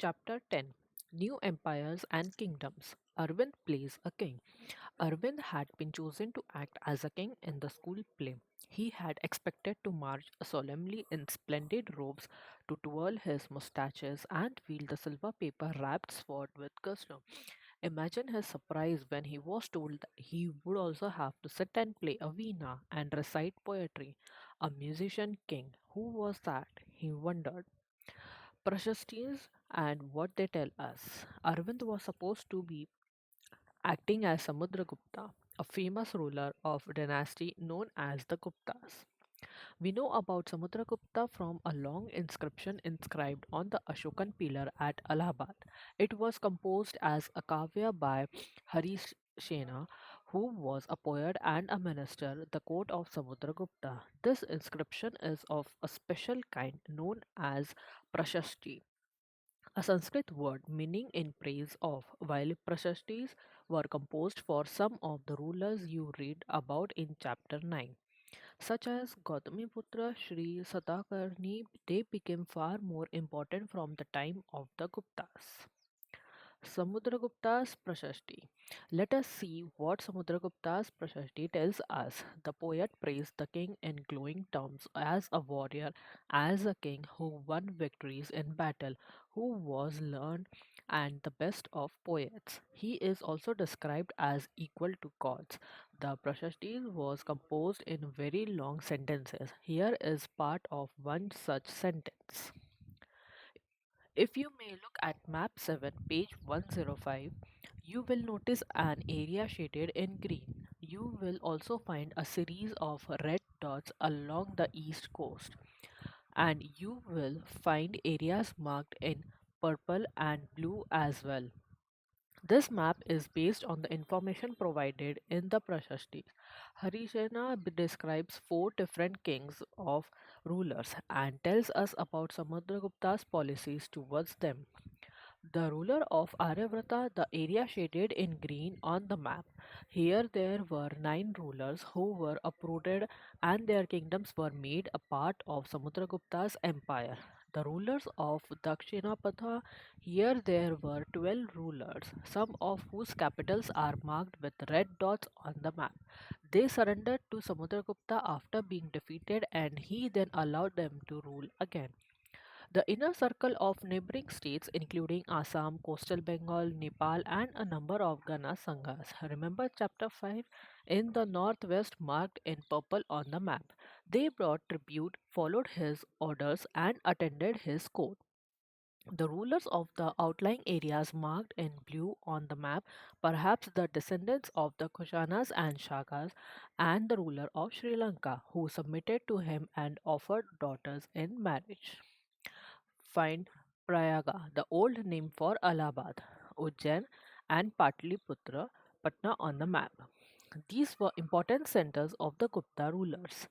Chapter 10, New Empires and Kingdoms. Arvind plays a king. Arvind had been chosen to act as a king in the school play. He had expected to march solemnly in splendid robes, to twirl his mustaches, and wield the silver paper wrapped sword with gusto. Imagine his surprise when he was told that he would also have to sit and play a veena and recite poetry. A musician king. Who was that? He wondered. Prashastis and what they tell us. Arvind was supposed to be acting as Samudragupta, a famous ruler of a dynasty known as the Guptas. We know about Samudragupta from a long inscription inscribed on the Ashokan pillar at Allahabad. It was composed as a kavya by Harish Sena, who was a poet and a minister, the court of Samudragupta. This inscription is of a special kind known as Prashasti, a Sanskrit word meaning in praise of, while prashastis were composed for some of the rulers you read about in chapter 9, such as Gautamiputra Sri Satakarni. They became far more important from the time of the Guptas. Samudragupta's Prashasti. Let us see what Samudragupta's Prashasti tells us. The poet praised the king in glowing terms as a warrior, as a king who won victories in battle, who was learned and the best of poets. He is also described as equal to gods. The Prashasti was composed in very long sentences. Here is part of one such sentence. If you may look at map 7, page 105, you will notice an area shaded in green. You will also find a series of red dots along the east coast, and you will find areas marked in purple and blue as well. This map is based on the information provided in the Prashastis. Harisena describes four different kings of rulers and tells us about Samudragupta's policies towards them. The ruler of Aryavrata, the area shaded in green on the map. Here there were nine rulers who were uprooted and their kingdoms were made a part of Samudragupta's empire. The rulers of Dakshinapatha, here there were 12 rulers, some of whose capitals are marked with red dots on the map. They surrendered to Samudragupta after being defeated and he then allowed them to rule again. The inner circle of neighboring states, including Assam, coastal Bengal, Nepal, and a number of Gana Sanghas. Remember chapter 5? In the northwest, marked in purple on the map. They brought tribute, followed his orders, and attended his court. The rulers of the outlying areas marked in blue on the map, perhaps the descendants of the Kushanas and Shakas, and the ruler of Sri Lanka, who submitted to him and offered daughters in marriage. Find Prayaga, the old name for Allahabad, Ujjain, and Patliputra, Patna on the map. These were important centers of the Gupta rulers.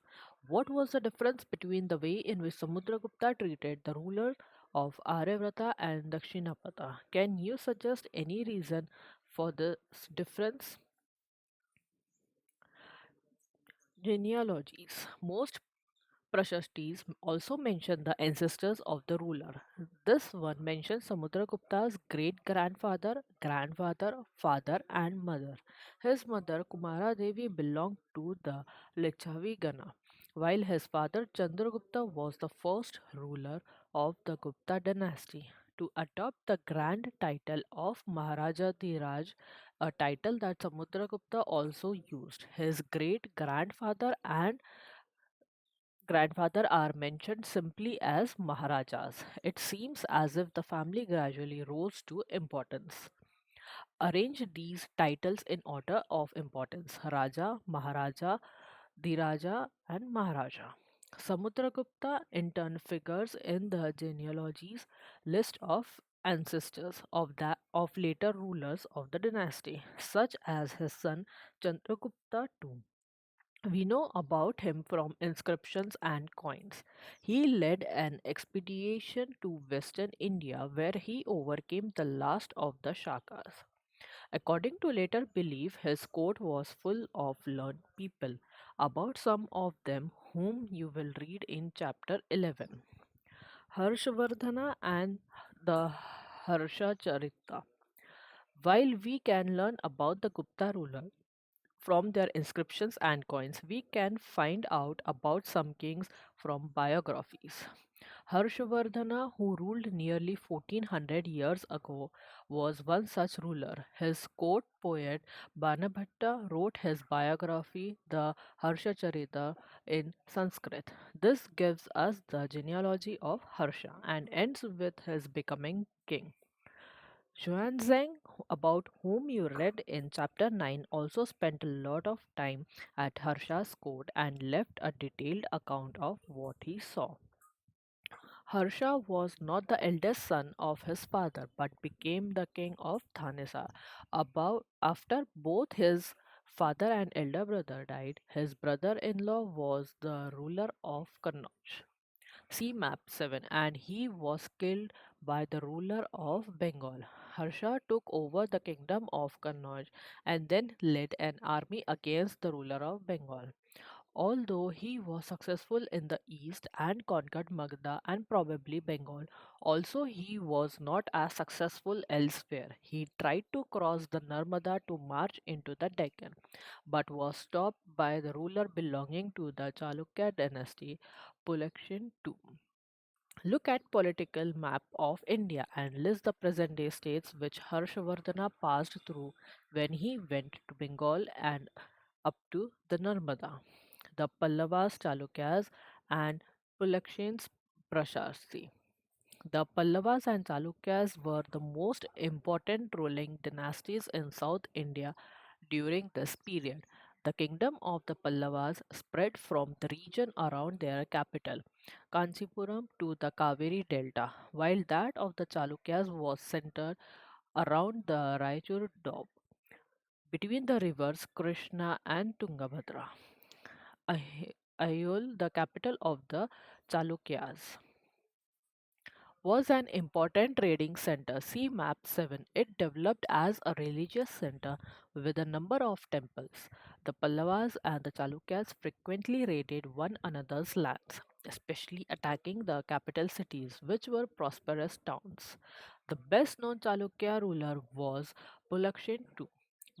What was the difference between the way in which Samudragupta treated the rulers of Aryavrata and Dakshinapatha? Can you suggest any reason for this difference? Genealogies. Most Prashastis also mention the ancestors of the ruler. This one mentions Samudragupta's great grandfather, grandfather, father, and mother. His mother Kumara Devi belonged to the Lichavi Gana, while his father Chandragupta was the first ruler of the Gupta dynasty to adopt the grand title of Maharaja Dhiraj, a title that Samudragupta also used. His great grandfather and grandfather are mentioned simply as Maharajas. It seems as if the family gradually rose to importance. Arrange these titles in order of importance: Raja, Maharaja, Dhiraja, and Maharaja. Samudragupta in turn figures in the genealogies list of ancestors of later rulers of the dynasty, such as his son Chandragupta II. We know about him from inscriptions and coins. He led an expedition to western India where he overcame the last of the Shakas. According to later belief, his court was full of learned people, about some of them whom you will read in chapter 11. Harshvardhana and the Harsha Charita. While we can learn about the Gupta ruler from their inscriptions and coins, we can find out about some kings from biographies. Harshavardhana, who ruled nearly 1400 years ago, was one such ruler. His court poet Banabhatta wrote his biography, the Harshacharita, in Sanskrit. This gives us the genealogy of Harsha and ends with his becoming king. Xuanzang, about whom you read in chapter 9, also spent a lot of time at Harsha's court and left a detailed account of what he saw. Harsha was not the eldest son of his father but became the king of Thanisa. About after both his father and elder brother died, his brother-in-law was the ruler of Kannauj. See map 7, and he was killed by the ruler of Bengal. Harsha took over the kingdom of Kannauj and then led an army against the ruler of Bengal. Although he was successful in the east and conquered Magadha and probably Bengal, also he was not as successful elsewhere. He tried to cross the Narmada to march into the Deccan, but was stopped by the ruler belonging to the Chalukya dynasty, Pulakshin II. Look at political map of India and list the present day states which Harshavardhana passed through when he went to Bengal and up to the Narmada. The Pallavas, Chalukyas, and Pulakshin's Prashasti. The Pallavas and Chalukyas were the most important ruling dynasties in South India during this period. The kingdom of the Pallavas spread from the region around their capital, Kanchipuram, to the Kaveri Delta, while that of the Chalukyas was centered around the Raichur Doab, between the rivers Krishna and Tungabhadra. Ayol, the capital of the Chalukyas, was an important trading center. See map 7. It developed as a religious center with a number of temples. The Pallavas and the Chalukyas frequently raided one another's lands, especially attacking the capital cities, which were prosperous towns. The best known Chalukya ruler was Pulakshin II.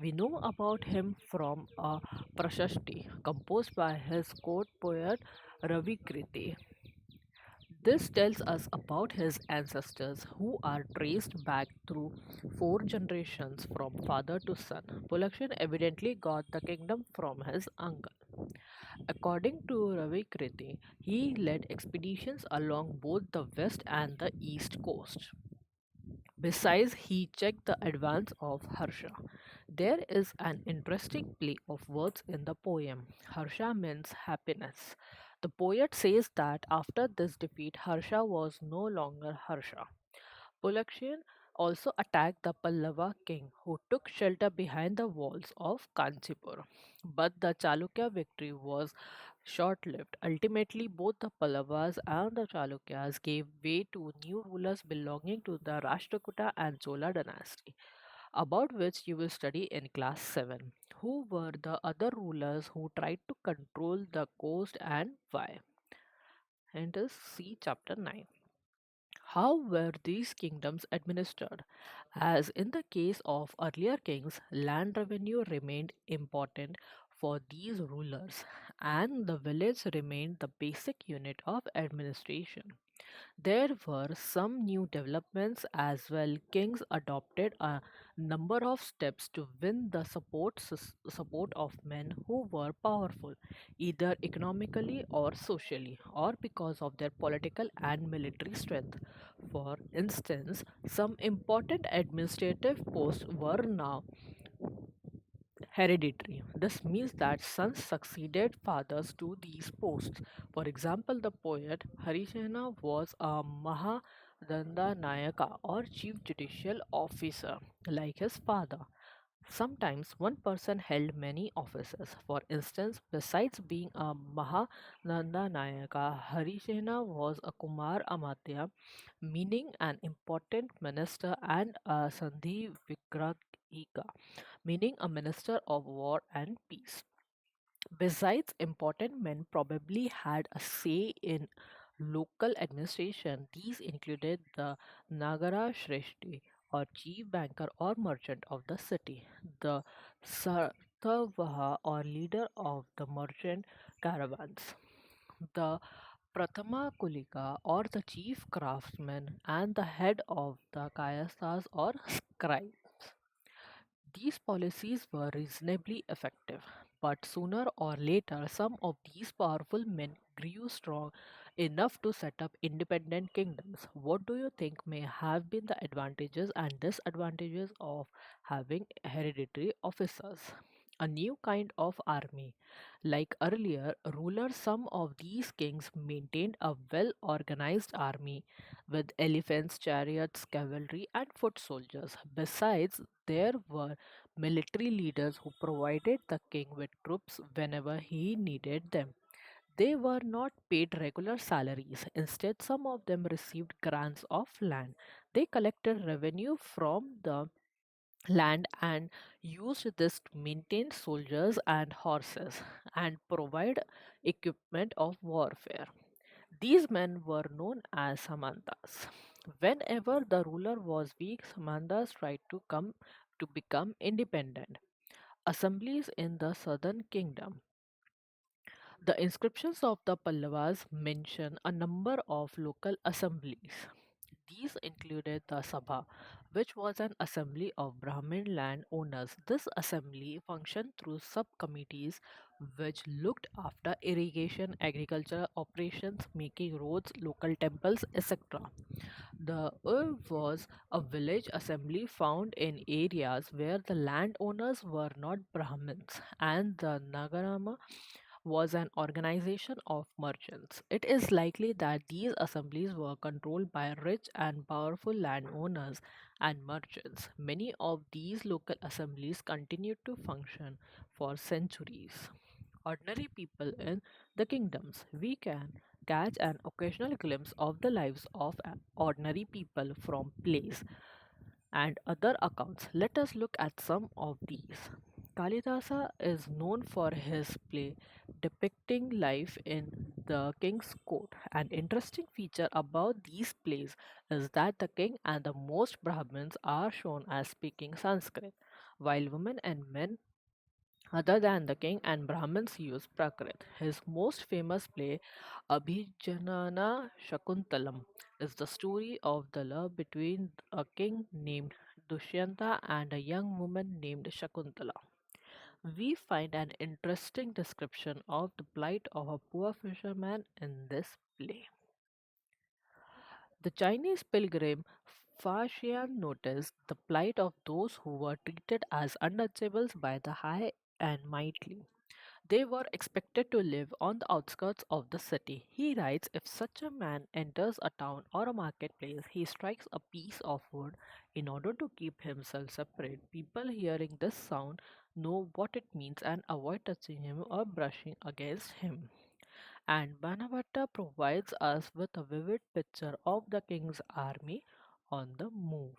We know about him from a Prashasti composed by his court poet Ravikriti. This tells us about his ancestors who are traced back through four generations from father to son. Pulakshin evidently got the kingdom from his uncle. According to Ravikriti, he led expeditions along both the west and the east coast. Besides, he checked the advance of Harsha. There is an interesting play of words in the poem. Harsha means happiness. The poet says that after this defeat, Harsha was no longer Harsha. Pulakshin also attacked the Pallava king, who took shelter behind the walls of Kanchipur. But the Chalukya victory was short lived. Ultimately, both the Pallavas and the Chalukyas gave way to new rulers belonging to the Rashtrakuta and Chola dynasty, about which you will study in class 7. Who were the other rulers who tried to control the coast and why? And see chapter 9. How were these kingdoms administered? As in the case of earlier kings, land revenue remained important for these rulers, and the village remained the basic unit of administration. There were some new developments as well. Kings adopted a number of steps to win the support of men who were powerful, either economically or socially, or because of their political and military strength. For instance, some important administrative posts were now hereditary. This means that sons succeeded fathers to these posts. For example, the poet Harisena was a Mahadanda Nayaka or chief judicial officer, like his father. Sometimes one person held many offices. For instance, besides being a Mahananda Nayaka, Harisena was a Kumar Amatya, meaning an important minister, and a Sandhi Vigrahika, meaning a minister of war and peace. Besides, important men probably had a say in Local administration, these included the Nagara Shreshti or chief banker or merchant of the city, the Sartavaha or leader of the merchant caravans, the Prathama Kulika or the chief craftsman, and the head of the Kayasthas or scribe. These policies were reasonably effective, but sooner or later some of these powerful men grew strong enough to set up independent kingdoms. What do you think may have been the advantages and disadvantages of having hereditary officers? A new kind of army. Like earlier rulers, some of these kings maintained a well organized army with elephants, chariots, cavalry, and foot soldiers. Besides, there were military leaders who provided the king with troops whenever he needed them. They were not paid regular salaries. Instead, some of them received grants of land. They collected revenue from the land and used this to maintain soldiers and horses and provide equipment of warfare. These men were known as Samantas. Whenever the ruler was weak, Samantas tried to come to become independent. Assemblies in the southern kingdom. The inscriptions of the Pallavas mention a number of local assemblies. These included the Sabha, which was an assembly of Brahmin land owners. This assembly functioned through subcommittees which looked after irrigation, agricultural operations, making roads, local temples, etc. The was a village assembly found in areas where the landowners were not Brahmins, and the Nagarama was an organization of merchants. It is likely that these assemblies were controlled by rich and powerful landowners and merchants. Many of these local assemblies continued to function for centuries. Ordinary people in the kingdoms. We can catch an occasional glimpse of the lives of ordinary people from plays and other accounts. Let us look at some of these. Kalidasa is known for his play depicting life in the king's court. An interesting feature about these plays is that the king and the most Brahmins are shown as speaking Sanskrit, while women and men other than the king and Brahmins use Prakrit. His most famous play, Abhijanana Shakuntalam, is the story of the love between a king named Dushyanta and a young woman named Shakuntala. We find an interesting description of the plight of a poor fisherman in this play. The Chinese pilgrim Faxian noticed the plight of those who were treated as untouchables by the high and mighty. They were expected to live on the outskirts of the city. He writes, if such a man enters a town or a marketplace, he strikes a piece of wood in order to keep himself separate. People hearing this sound know what it means and avoid touching him or brushing against him. And Banavata provides us with a vivid picture of the king's army on the move.